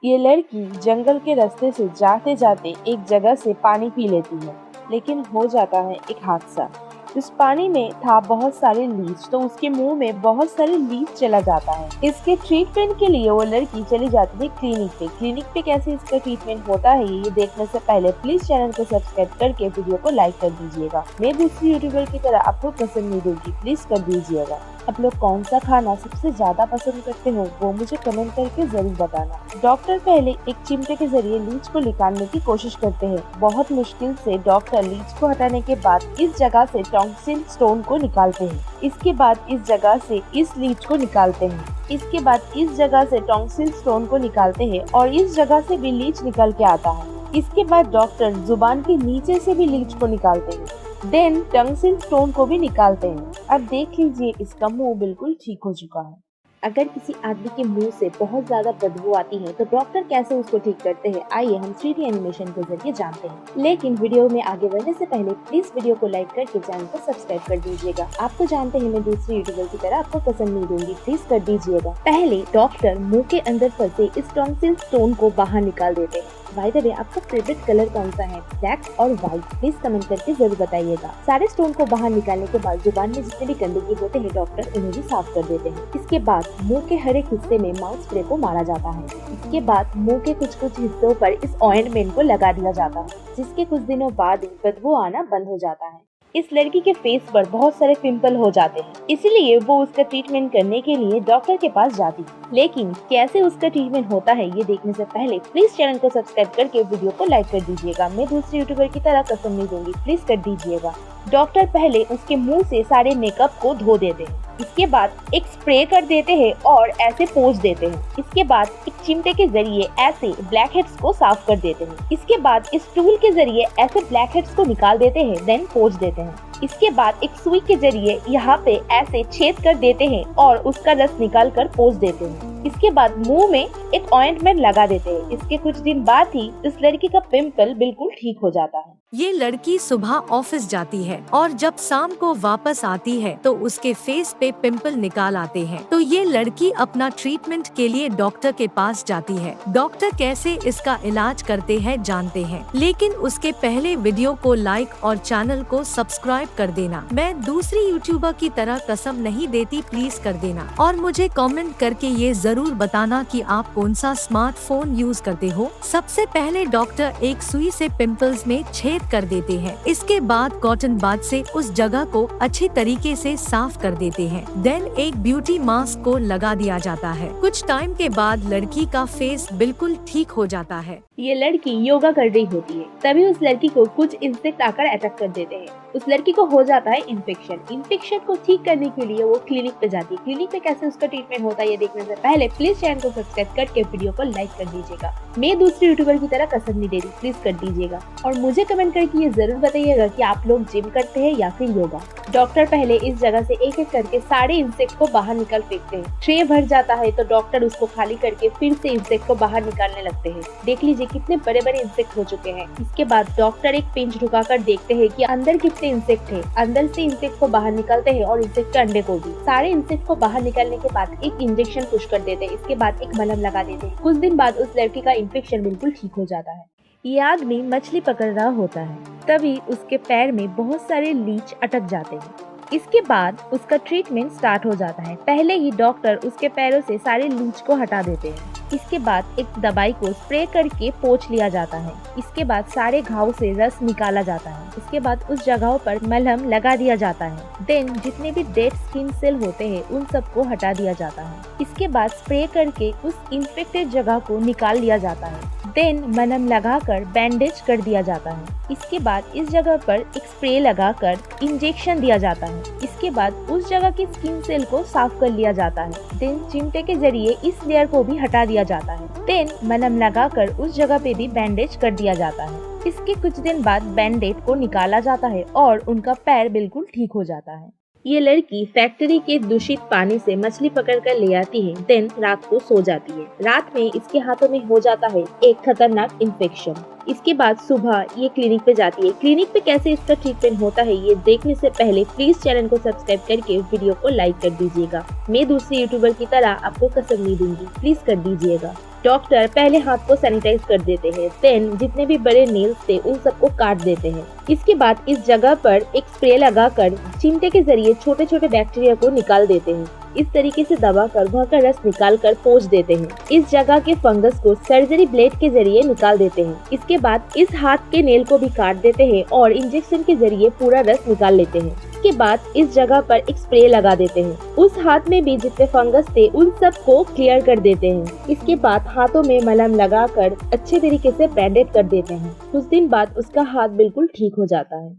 ये लड़की जंगल के रास्ते से जाते जाते एक जगह से पानी पी लेती है, लेकिन हो जाता है एक हादसा। उस पानी में था बहुत सारे लीच, तो उसके मुंह में बहुत सारे लीच चला जाता है। इसके ट्रीटमेंट के लिए वो लड़की चली जाती है क्लिनिक पे। क्लिनिक पे कैसे इसका ट्रीटमेंट होता है ये देखने से पहले प्लीज चैनल को सब्सक्राइब करके वीडियो को लाइक कर दीजिएगा। मैं दूसरी यूट्यूबर की तरह आपको पसंद नहीं दूंगी, प्लीज कर दीजिएगा। आप लोग कौन सा खाना सबसे ज्यादा पसंद करते हो वो मुझे कमेंट करके जरूर बताना। डॉक्टर पहले एक चिमटे के जरिए लीच को निकालने की कोशिश करते हैं। बहुत मुश्किल से डॉक्टर लीच को हटाने के बाद इस जगह से टॉन्सिल स्टोन को निकालते हैं। इसके बाद इस जगह से इस लीच को निकालते हैं। इसके बाद इस जगह से टॉन्सिल स्टोन को निकालते हैं और इस जगह से भी लीच निकल के आता है। इसके बाद डॉक्टर जुबान के नीचे से भी लीच को निकालते हैं। देन टंगसिल स्टोन को भी निकालते हैं। अब देख लीजिए इसका मुंह बिल्कुल ठीक हो चुका है। अगर किसी आदमी के मुंह से बहुत ज्यादा बदबू आती है तो डॉक्टर कैसे उसको ठीक करते हैं, आइए हम 3D एनिमेशन के जरिए जानते हैं। लेकिन वीडियो में आगे बढ़ने से पहले प्लीज वीडियो को लाइक करके चैनल को सब्सक्राइब कर दीजिएगा। आपको जानते हैं मैं दूसरी यूट्यूबर की तरह आपको पसंद नहीं दूंगी, प्लीज कर दीजिएगा। पहले डॉक्टर मुंह के अंदर फंसे इस टॉन्सिल स्टोन को बाहर निकाल देते हैं। बाय द वे, आपका फेवरेट कलर कौन सा है, ब्लैक और व्हाइट? प्लीज कमेंट करके जरूर बताइएगा। सारे स्टोन को बाहर निकालने के बाद जुबान में जितने भी गंदगी होते हैं डॉक्टर उन्हें भी साफ कर देते हैं। इसके बाद मुंह के हर एक हिस्से में माउथ स्प्रे को मारा जाता है। इसके बाद मुंह के कुछ हिस्सों पर इस ऑइंटमेंट को लगा दिया जाता है, जिसके कुछ दिनों बाद ही बदबू आना बंद हो जाता है। इस लड़की के फेस पर बहुत सारे पिंपल हो जाते हैं, इसलिए वो उसका ट्रीटमेंट करने के लिए डॉक्टर के पास जाती है। लेकिन कैसे उसका ट्रीटमेंट होता है ये देखने से पहले प्लीज चैनल को सब्सक्राइब करके वीडियो को लाइक कर दीजिएगा। मैं दूसरी यूट्यूबर की तरह कसम नहीं दूंगी, प्लीज कर दीजिएगा। डॉक्टर पहले उसके मुंह से सारे मेकअप को धो देते हैं। इसके बाद एक स्प्रे कर देते हैं और ऐसे पोंछ देते हैं। इसके बाद एक चिमटे के जरिए ऐसे ब्लैक हेड्स को साफ कर देते हैं। इसके बाद इस टूल के जरिए ऐसे ब्लैक हेड्स को निकाल देते हैं, देन पोंछ देते हैं। इसके बाद एक सुई के जरिए यहाँ पे ऐसे छेद कर देते हैं और उसका रस निकाल कर पोंछ देते हैं। इसके बाद मुंह में एक ऑइंटमेंट लगा देते हैं। इसके कुछ दिन बाद ही इस लड़की का पिंपल बिल्कुल ठीक हो जाता है। ये लड़की सुबह ऑफिस जाती है और जब शाम को वापस आती है तो उसके फेस पे पिंपल निकाल आते हैं। तो ये लड़की अपना ट्रीटमेंट के लिए डॉक्टर के पास जाती है। डॉक्टर कैसे इसका इलाज करते हैं जानते हैं, लेकिन उसके पहले वीडियो को लाइक और चैनल को सब्सक्राइब कर देना। मैं दूसरी यूट्यूबर की तरह कसम नहीं देती, प्लीज कर देना। और मुझे कमेंट करके ये जरूर बताना कि आप कौन सा स्मार्टफोन यूज करते हो। सबसे पहले डॉक्टर एक सुई से पिंपल्स में छेद कर देते हैं। इसके बाद कॉटन बाड से उस जगह को अच्छी तरीके से साफ कर देते हैं। देन एक ब्यूटी मास्क को लगा दिया जाता है। कुछ टाइम के बाद लड़की का फेस बिल्कुल ठीक हो जाता है। ये लड़की योगा कर रही होती है, तभी उस लड़की को कुछ इंसेक्ट आकर अटैक कर देते हैं। उस लड़की को हो जाता है इन्फेक्शन। इन्फेक्शन को ठीक करने के लिए वो क्लिनिक पे जाती है। क्लिनिक पे कैसे उसका ट्रीटमेंट होता है ये देखने से पहले प्लीज चैनल को सब्सक्राइब करके वीडियो को लाइक कर दीजिएगा। मैं दूसरी यूट्यूबर की तरह कसम नहीं दे रही, प्लीज कर दीजिएगा। और मुझे कमेंट करके ये जरूर बताइएगा कि आप लोग जिम करते हैं या फिर योगा। डॉक्टर पहले इस जगह से एक एक करके सारे इंसेक्ट को बाहर निकाल फेंकते हैं। ट्रे भर जाता है तो डॉक्टर उसको खाली करके फिर से इंसेक्ट को बाहर निकालने लगते हैं। देख लीजिए कितने बड़े बड़े इंसेक्ट हो चुके हैं। इसके बाद डॉक्टर एक पिंच ढुकाकर देखते हैं कि अंदर कितने इंसेक्ट हैं। अंदर से इंसेक्ट को बाहर निकालते हैं और इंसेक्ट के अंडे को भी। सारे इंसेक्ट को बाहर निकालने के बाद एक इंजेक्शन पुश कर देते हैं। इसके बाद एक मलहम लगा देते हैं। कुछ दिन बाद उस लड़की का इन्फेक्शन बिल्कुल ठीक हो जाता है। ये आदमी मछली पकड़ रहा होता है, तभी उसके पैर में बहुत सारे लीच अटक जाते हैं। इसके बाद उसका ट्रीटमेंट स्टार्ट हो जाता है। पहले ही डॉक्टर उसके पैरों से सारे लीच को हटा देते हैं। इसके बाद एक दवाई को स्प्रे करके पोंछ लिया जाता है। इसके बाद सारे घाव से रस निकाला जाता है। इसके बाद उस जगहों पर मलहम लगा दिया जाता है। देन जितने भी डेड स्किन सेल होते हैं उन सबको हटा दिया जाता है। इसके बाद स्प्रे करके उस इन्फेक्टेड जगह को निकाल लिया जाता है। देन मलहम लगाकर बैंडेज कर दिया जाता है। इसके बाद इस जगह पर एक स्प्रे लगाकर इंजेक्शन दिया जाता है। इसके बाद उस जगह की स्किन सेल को साफ कर लिया जाता है। देन चिमटे के जरिए इस लेयर को भी हटा दिया जाता है। देन मलहम लगाकर उस जगह पे भी बैंडेज कर दिया जाता है। इसके कुछ दिन बाद बैंडेज को निकाला जाता है और उनका पैर बिल्कुल ठीक हो जाता है। ये लड़की फैक्ट्री के दूषित पानी से मछली पकड़ कर ले आती है। देन रात को सो जाती है। रात में इसके हाथों में हो जाता है एक खतरनाक इन्फेक्शन। इसके बाद सुबह ये क्लिनिक पे जाती है। क्लिनिक पे कैसे इसका ट्रीटमेंट होता है ये देखने से पहले प्लीज चैनल को सब्सक्राइब करके वीडियो को लाइक कर दीजिएगा। मैं दूसरे यूट्यूबर की तरह आपको कसम नहीं दूंगी, प्लीज कर दीजिएगा। डॉक्टर पहले हाथ को सैनिटाइज कर देते हैं, देन जितने भी बड़े नेल्स थे उन सबको काट देते हैं। इसके बाद इस जगह पर एक स्प्रे लगाकर चिमटे के जरिए छोटे छोटे बैक्टीरिया को निकाल देते हैं। इस तरीके से दबाकर वहाँ का रस निकाल कर पोंछ देते हैं। इस जगह के फंगस को सर्जरी ब्लेड के जरिए निकाल देते हैं। इसके बाद इस हाथ के नेल को भी काट देते हैं और इंजेक्शन के जरिए पूरा रस निकाल लेते हैं। इसके बाद इस जगह पर एक स्प्रे लगा देते हैं। उस हाथ में भी जितने फंगस थे उन सब को क्लियर कर देते हैं। इसके बाद हाथों में मलहम लगाकर अच्छे तरीके से बैंडेज कर देते हैं। कुछ दिन बाद उसका हाथ बिल्कुल ठीक हो जाता है।